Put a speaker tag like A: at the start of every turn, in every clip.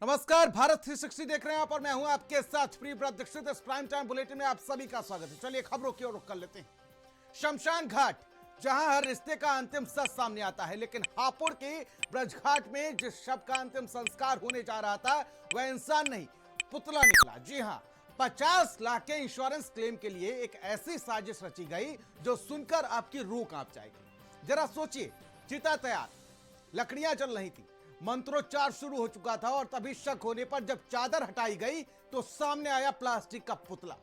A: नमस्कार, भारत 360 देख रहे हैं आप और मैं हूं आपके साथ प्रियव्रत दीक्षित। इस प्राइम टाइम बुलेटिन में आप सभी का स्वागत है। चलिए खबरों की ओर रुख कर लेते हैं। शमशान घाट, जहां हर रिश्ते का अंतिम सच सामने आता है, लेकिन हापुड़ के ब्रजघाट में जिस शव का अंतिम संस्कार होने जा रहा था वह इंसान नहीं, पुतला निकला। जी हां, 50 लाख के इंश्योरेंस क्लेम के लिए एक ऐसी साजिश रची गई जो सुनकर आपकी रूह कांप जाएगी। जरा सोचिए, चिता तैयार, लकड़ियां जल रही थी, मंत्रोच्चार शुरू हो चुका था और तभी शक होने पर जब चादर हटाई गई तो सामने आया प्लास्टिक का पुतला।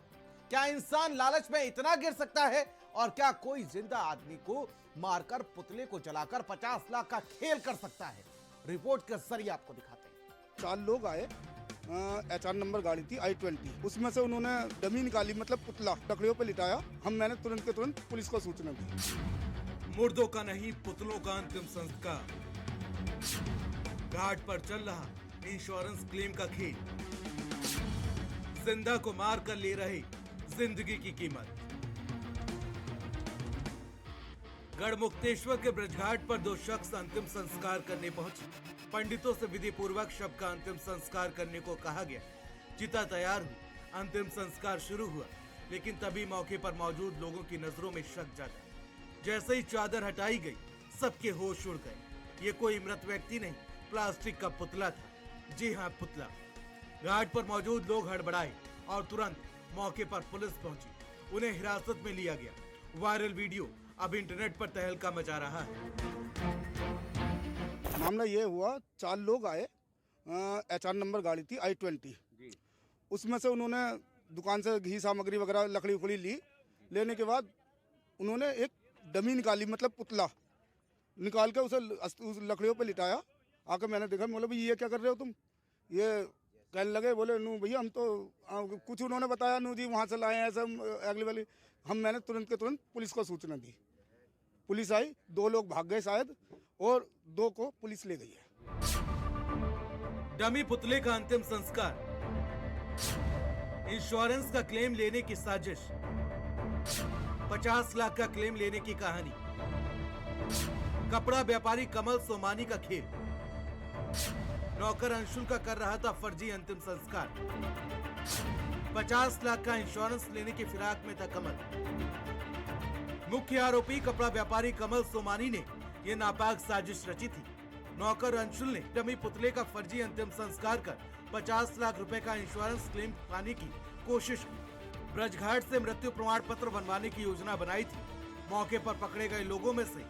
A: क्या इंसान लालच में इतना गिर सकता है? और क्या कोई जिंदा आदमी को मारकर पुतले को जलाकर 50 लाख का खेल कर सकता है? रिपोर्ट के जरिए आपको दिखाते हैं।
B: 4 लोग आए, HR नंबर गाड़ी थी I-20, उसमें से उन्होंने डमी निकाली, मतलब पुतला लकड़ियों पे लिटाया। मैंने तुरंत के तुरंत पुलिस को सूचना दी।
C: मुर्दों का नहीं, पुतलों का अंतिम संस्कार। घाट पर चल रहा इंश्योरेंस क्लेम का खेल, जिंदा को मार कर ले रहे जिंदगी की कीमत। गढ़मुक्तेश्वर के ब्रजघाट पर 2 शख्स अंतिम संस्कार करने पहुंचे। पंडितों से विधि पूर्वक शव का अंतिम संस्कार करने को कहा गया। चिता तैयार हुई, अंतिम संस्कार शुरू हुआ, लेकिन तभी मौके पर मौजूद लोगों की नजरों में शक जागा। जैसे ही चादर हटाई गई, सबके होश उड़ गए। ये कोई मृत व्यक्ति नहीं, प्लास्टिक का पुतला था। जी हाँ, पुतला। घाट पर मौजूद लोग हड़बड़ाए और तुरंत मौके पर पुलिस पहुंची। उन्हें हिरासत में लिया गया। वायरल वीडियो अब इंटरनेट पर तहलका मचा रहा है।
B: मामला ये हुआ, 4 लोग आए, HR नंबर गाड़ी थी I-20, उसमें से उन्होंने दुकान से घी सामग्री वगैरह लकड़ी उकड़ी ली। लेने के बाद उन्होंने एक डमी निकाली, मतलब पुतला निकाल के उसे उस लकड़ियों पे लिटाया। आकर मैंने देखा, बोले भाई ये क्या कर रहे हो तुम? ये कहने लगे, बोले नू भैया हम तो कुछ उन्होंने बताया, नू जी वहाँ से लाए हैं सब अगली वाली। मैंने तुरंत के तुरंत पुलिस को सूचना दी। पुलिस आई, 2 लोग भाग गए शायद, और 2 को पुलिस ले गई है।
C: डमी पुतले का अंतिम संस्कार, इंश्योरेंस का क्लेम लेने की साजिश, 50 लाख का क्लेम लेने की कहानी, कपड़ा व्यापारी कमल सोमानी का खेल, नौकर अंशुल का कर रहा था फर्जी अंतिम संस्कार, 50 लाख का इंश्योरेंस लेने की फिराक में था कमल। मुख्य आरोपी कपड़ा व्यापारी कमल सोमानी ने यह नापाक साजिश रची थी। नौकर अंशुल ने डमी पुतले का फर्जी अंतिम संस्कार कर 50 लाख रुपए का इंश्योरेंस क्लेम पाने की कोशिश की। ब्रजघाट से मृत्यु प्रमाण पत्र बनवाने की योजना बनाई थी। मौके पर पकड़े गए लोगों में से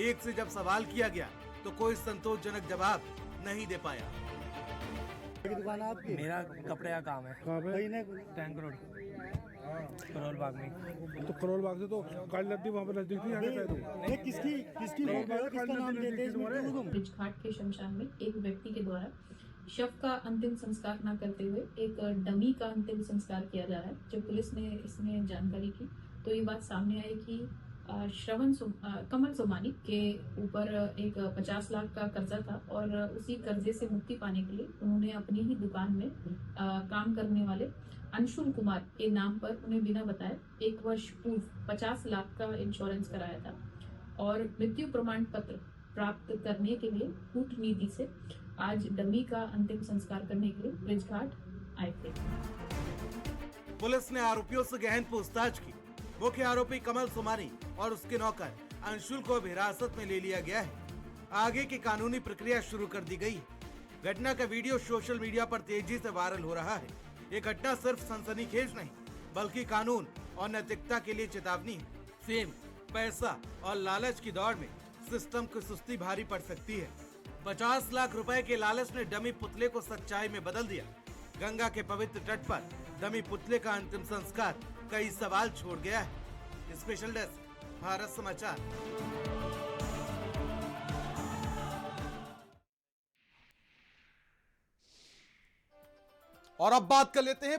C: एक से जब सवाल किया गया तो कोई संतोषजनक जवाब नहीं दे पाया।
D: दुकान आपकी? मेरा कपड़े का काम है।
E: कहाँ पे?
D: टैंक रोड, करोल बाग में।
E: तो करोल बाग से तो काली नदी वहाँ पे नजदीक थी, आगे कह दो।
B: किसकी
F: ब्रजघाट के शमशान में एक व्यक्ति के द्वारा शव का अंतिम संस्कार न करते हुए एक डमी का अंतिम संस्कार किया जा रहा है। जब पुलिस ने इसमें जानकारी की तो ये बात सामने आई कि कमल सोमानी के ऊपर एक 50 लाख का कर्जा था और उसी कर्जे से मुक्ति पाने के लिए उन्होंने अपनी ही दुकान में काम करने वाले अंशुल कुमार के नाम पर उन्हें बिना बताए 1 वर्ष पूर्व 50 लाख का इंश्योरेंस कराया था और मृत्यु प्रमाण पत्र प्राप्त करने के लिए कूटनीति से आज डमी का अंतिम संस्कार करने के लिए ब्रजघाट आए थे।
C: पुलिस ने आरोपियों से गहन पूछताछ की। मुख्य आरोपी कमल सोमानी और उसके नौकर अंशुल को अब हिरासत में ले लिया गया है। आगे की कानूनी प्रक्रिया शुरू कर दी गई है। घटना का वीडियो सोशल मीडिया पर तेजी से वायरल हो रहा है। ये घटना सिर्फ सनसनीखेज नहीं, बल्कि कानून और नैतिकता के लिए चेतावनी है। फेम, पैसा और लालच की दौड़ में सिस्टम की सुस्ती भारी पड़ सकती है। 50 लाख रुपए के लालच ने डमी पुतले को सच्चाई में बदल दिया। गंगा के पवित्र तट पर डमी पुतले का अंतिम संस्कार कई सवाल छोड़ गया है। स्पेशल डेस्क, भारत समाचार।
A: और अब बात कर लेते हैं